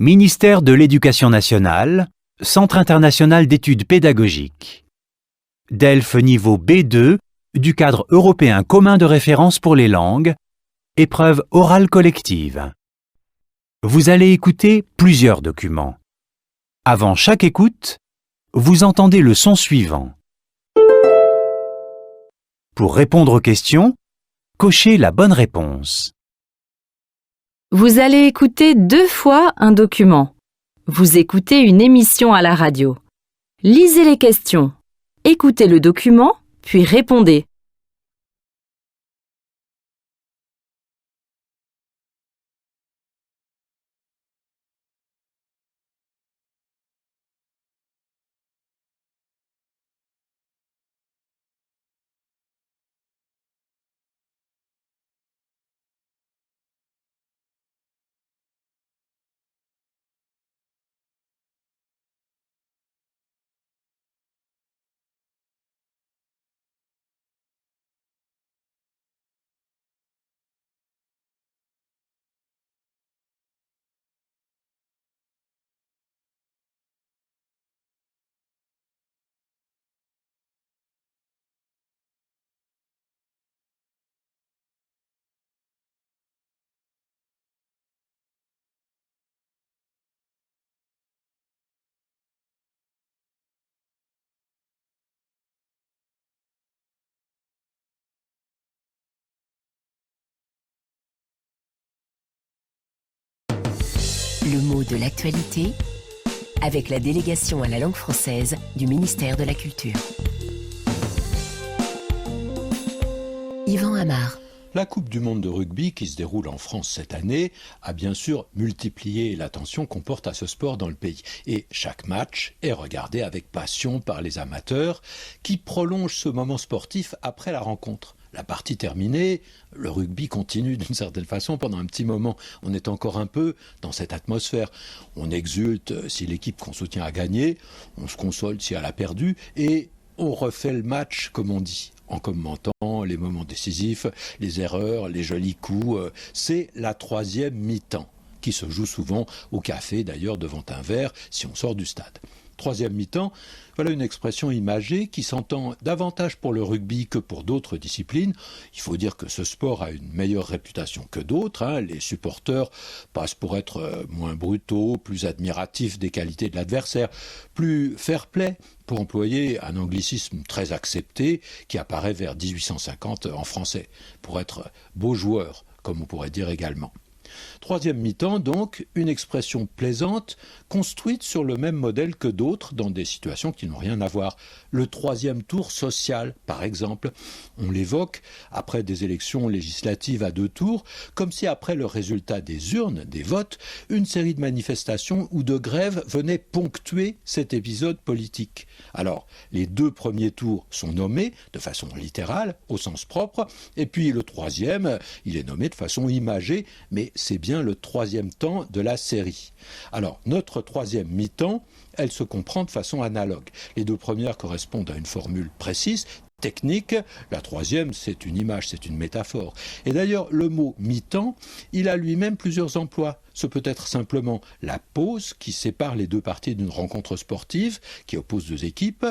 Ministère de l'Éducation nationale, Centre international d'études pédagogiques. DELF niveau B2 du cadre européen commun de référence pour les langues, épreuve orale collective. Vous allez écouter plusieurs documents. Avant chaque écoute, vous entendez le son suivant. Pour répondre aux questions, cochez la bonne réponse. Vous allez écouter 2 fois un document. Vous écoutez une émission à la radio. Lisez les questions. Écoutez le document, puis répondez. Le mot de l'actualité avec la délégation à la langue française du ministère de la Culture. Yvan Amar. La Coupe du monde de rugby qui se déroule en France cette année a bien sûr multiplié l'attention qu'on porte à ce sport dans le pays. Et chaque match est regardé avec passion par les amateurs qui prolongent ce moment sportif après la rencontre. La partie terminée, le rugby continue d'une certaine façon pendant un petit moment. On est encore un peu dans cette atmosphère. On exulte si l'équipe qu'on soutient a gagné, on se console si elle a perdu et on refait le match comme on dit, en commentant les moments décisifs, les erreurs, les jolis coups. C'est la troisième mi-temps qui se joue souvent au café d'ailleurs devant un verre si on sort du stade. Troisième mi-temps, voilà une expression imagée qui s'entend davantage pour le rugby que pour d'autres disciplines. Il faut dire que ce sport a une meilleure réputation que d'autres. Les supporters passent pour être moins brutaux, plus admiratifs des qualités de l'adversaire, plus fair-play, pour employer un anglicisme très accepté qui apparaît vers 1850 en français, pour être beau joueur, comme on pourrait dire également. Troisième mi-temps, donc, une expression plaisante, construite sur le même modèle que d'autres dans des situations qui n'ont rien à voir. Le troisième tour social, par exemple. On l'évoque après des élections législatives à 2 tours, comme si après le résultat des urnes, des votes, une série de manifestations ou de grèves venait ponctuer cet épisode politique. Alors, les 2 premiers tours sont nommés de façon littérale, au sens propre, et puis le troisième, il est nommé de façon imagée, mais c'est bien le troisième temps de la série. Alors, notre troisième mi-temps, elle se comprend de façon analogue. Les 2 premières correspondent à une formule précise, technique. La troisième, c'est une image, c'est une métaphore. Et d'ailleurs, le mot mi-temps, il a lui-même plusieurs emplois. Ce peut être simplement la pause qui sépare les 2 parties d'une rencontre sportive, qui oppose 2 équipes,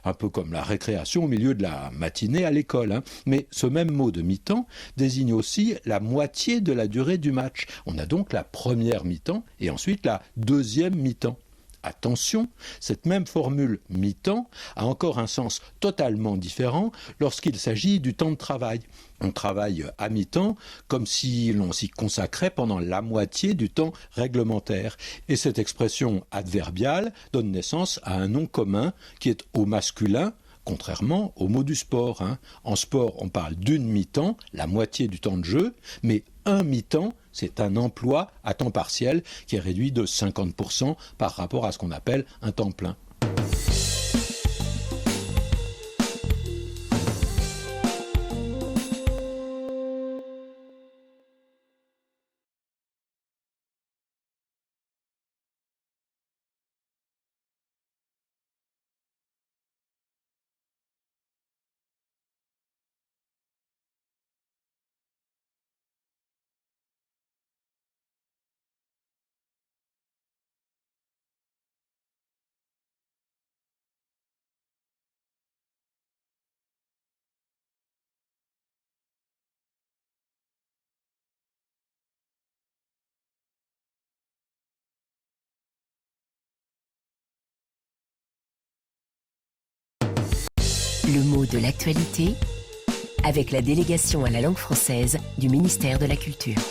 un peu comme la récréation au milieu de la matinée à l'école. Mais ce même mot de mi-temps désigne aussi la moitié de la durée du match. On a donc la première mi-temps et ensuite la deuxième mi-temps. Attention, cette même formule mi-temps a encore un sens totalement différent lorsqu'il s'agit du temps de travail. On travaille à mi-temps comme si l'on s'y consacrait pendant la moitié du temps réglementaire. Et cette expression adverbiale donne naissance à un nom commun qui est au masculin, contrairement au mot du sport. En sport, on parle d'une mi-temps, la moitié du temps de jeu, mais un mi-temps, c'est un emploi à temps partiel qui est réduit de 50% par rapport à ce qu'on appelle un temps plein. Le mot de l'actualité avec la délégation à la langue française du ministère de la Culture.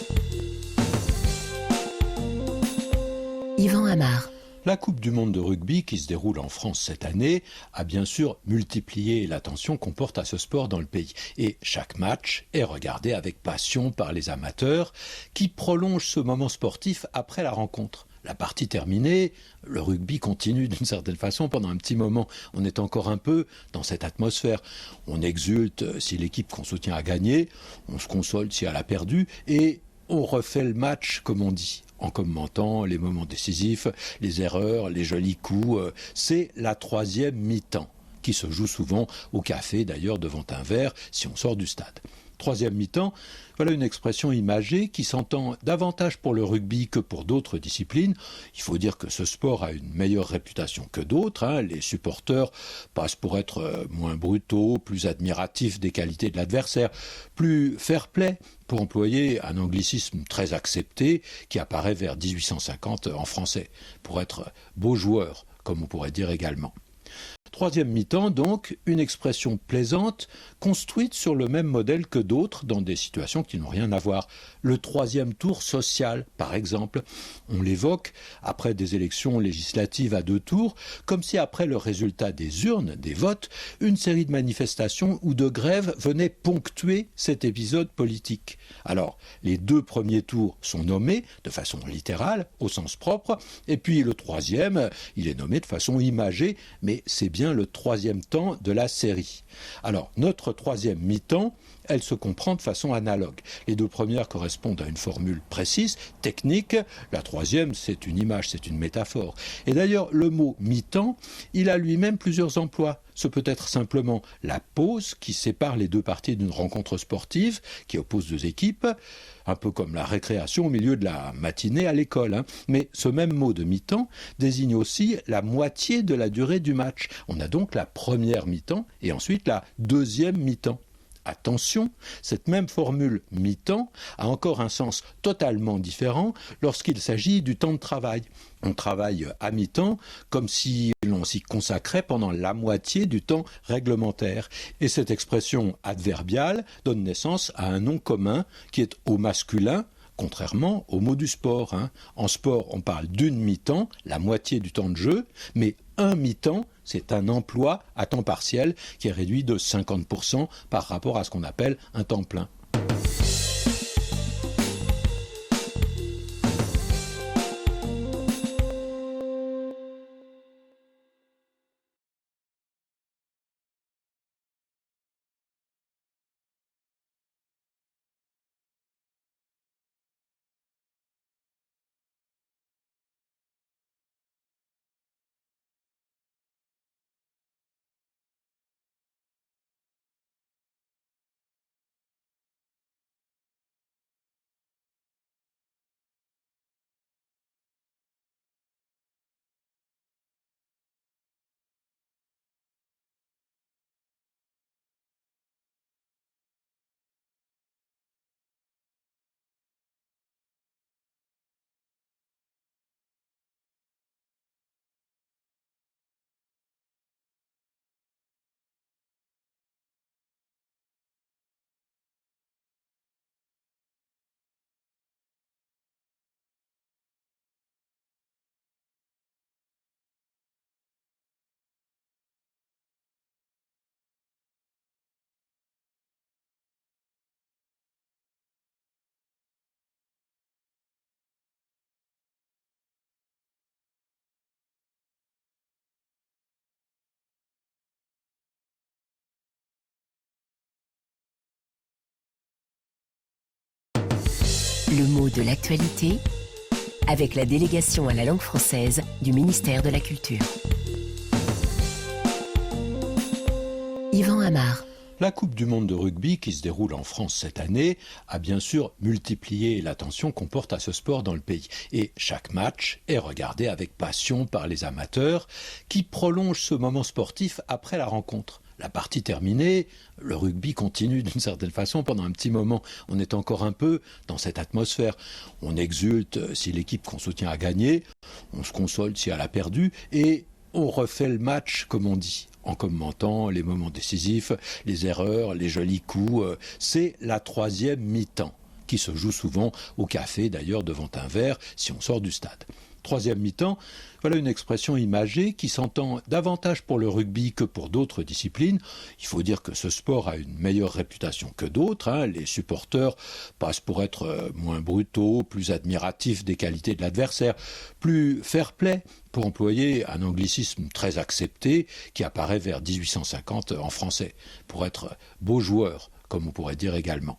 Yvan Amar. La Coupe du monde de rugby qui se déroule en France cette année a bien sûr multiplié l'attention qu'on porte à ce sport dans le pays. Et chaque match est regardé avec passion par les amateurs qui prolongent ce moment sportif après la rencontre. La partie terminée, le rugby continue d'une certaine façon pendant un petit moment. On est encore un peu dans cette atmosphère. On exulte si l'équipe qu'on soutient a gagné, on se console si elle a perdu et on refait le match comme on dit, en commentant les moments décisifs, les erreurs, les jolis coups. C'est la troisième mi-temps qui se joue souvent au café d'ailleurs devant un verre si on sort du stade. Troisième mi-temps, voilà une expression imagée qui s'entend davantage pour le rugby que pour d'autres disciplines. Il faut dire que ce sport a une meilleure réputation que d'autres. Les supporters passent pour être moins brutaux, plus admiratifs des qualités de l'adversaire, plus fair-play, pour employer un anglicisme très accepté qui apparaît vers 1850 en français, pour être beau joueur, comme on pourrait dire également. Troisième mi-temps, donc, une expression plaisante, construite sur le même modèle que d'autres dans des situations qui n'ont rien à voir. Le troisième tour social, par exemple. On l'évoque après des élections législatives à 2 tours, comme si après le résultat des urnes, des votes, une série de manifestations ou de grèves venait ponctuer cet épisode politique. Alors, les 2 premiers tours sont nommés de façon littérale, au sens propre, et puis le troisième, il est nommé de façon imagée, mais c'est bien le troisième temps de la série. Alors, notre troisième mi-temps, elle se comprend de façon analogue. Les 2 premières correspondent à une formule précise, technique. La troisième, c'est une image, c'est une métaphore. Et d'ailleurs, le mot mi-temps, il a lui-même plusieurs emplois. Ce peut être simplement la pause qui sépare les 2 parties d'une rencontre sportive, qui oppose 2 équipes, un peu comme la récréation au milieu de la matinée à l'école. Mais ce même mot de mi-temps désigne aussi la moitié de la durée du match. On a donc la première mi-temps et ensuite la deuxième mi-temps. Attention, cette même formule mi-temps a encore un sens totalement différent lorsqu'il s'agit du temps de travail. On travaille à mi-temps comme si l'on s'y consacrait pendant la moitié du temps réglementaire. Et cette expression adverbiale donne naissance à un nom commun qui est au masculin, contrairement au mot du sport. En sport, on parle d'une mi-temps, la moitié du temps de jeu, mais un mi-temps, c'est un emploi à temps partiel qui est réduit de 50% par rapport à ce qu'on appelle un temps plein. Le mot de l'actualité avec la délégation à la langue française du ministère de la Culture. Yvan Amar. La Coupe du monde de rugby qui se déroule en France cette année a bien sûr multiplié l'attention qu'on porte à ce sport dans le pays. Et chaque match est regardé avec passion par les amateurs qui prolongent ce moment sportif après la rencontre. La partie terminée, le rugby continue d'une certaine façon pendant un petit moment. On est encore un peu dans cette atmosphère. On exulte si l'équipe qu'on soutient a gagné, on se console si elle a perdu et on refait le match, comme on dit, en commentant les moments décisifs, les erreurs, les jolis coups. C'est la troisième mi-temps, qui se joue souvent au café, d'ailleurs, devant un verre, si on sort du stade. Troisième mi-temps, voilà une expression imagée qui s'entend davantage pour le rugby que pour d'autres disciplines. Il faut dire que ce sport a une meilleure réputation que d'autres. Les supporters passent pour être moins brutaux, plus admiratifs des qualités de l'adversaire, plus fair-play, pour employer un anglicisme très accepté qui apparaît vers 1850 en français, pour être beau joueur, comme on pourrait dire également.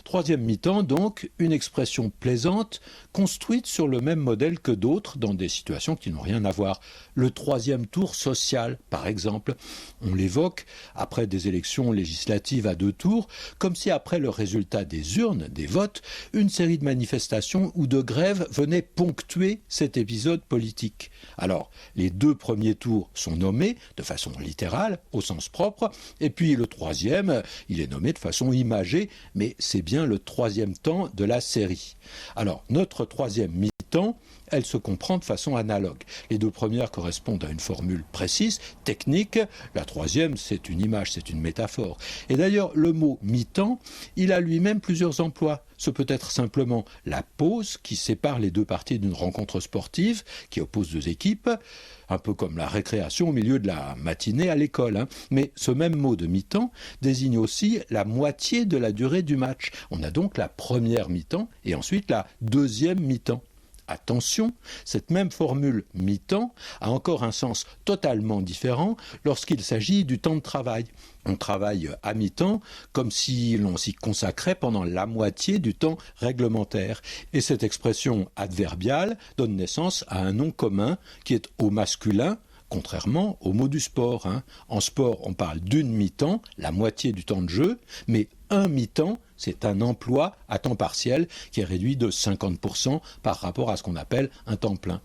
Troisième mi-temps, donc, une expression plaisante, construite sur le même modèle que d'autres dans des situations qui n'ont rien à voir. Le troisième tour social, par exemple, on l'évoque après des élections législatives à 2 tours, comme si après le résultat des urnes, des votes, une série de manifestations ou de grèves venait ponctuer cet épisode politique. Alors, les 2 premiers tours sont nommés de façon littérale, au sens propre, et puis le troisième, il est nommé de façon imagée, mais c'est bien le troisième temps de la série. Alors, notre troisième mi-temps, elle se comprend de façon analogue. Les 2 premières correspondent à une formule précise, technique. La troisième, c'est une image, c'est une métaphore. Et d'ailleurs, le mot mi-temps, il a lui-même plusieurs emplois. Ce peut être simplement la pause qui sépare les 2 parties d'une rencontre sportive, qui oppose 2 équipes, un peu comme la récréation au milieu de la matinée à l'école. Mais ce même mot de mi-temps désigne aussi la moitié de la durée du match. On a donc la première mi-temps et ensuite la deuxième mi-temps. Attention, cette même formule mi-temps a encore un sens totalement différent lorsqu'il s'agit du temps de travail. On travaille à mi-temps comme si l'on s'y consacrait pendant la moitié du temps réglementaire. Et cette expression adverbiale donne naissance à un nom commun qui est au masculin, contrairement au mot du sport. En sport, on parle d'une mi-temps, la moitié du temps de jeu, mais un mi-temps, c'est un emploi à temps partiel qui est réduit de 50% par rapport à ce qu'on appelle un temps plein.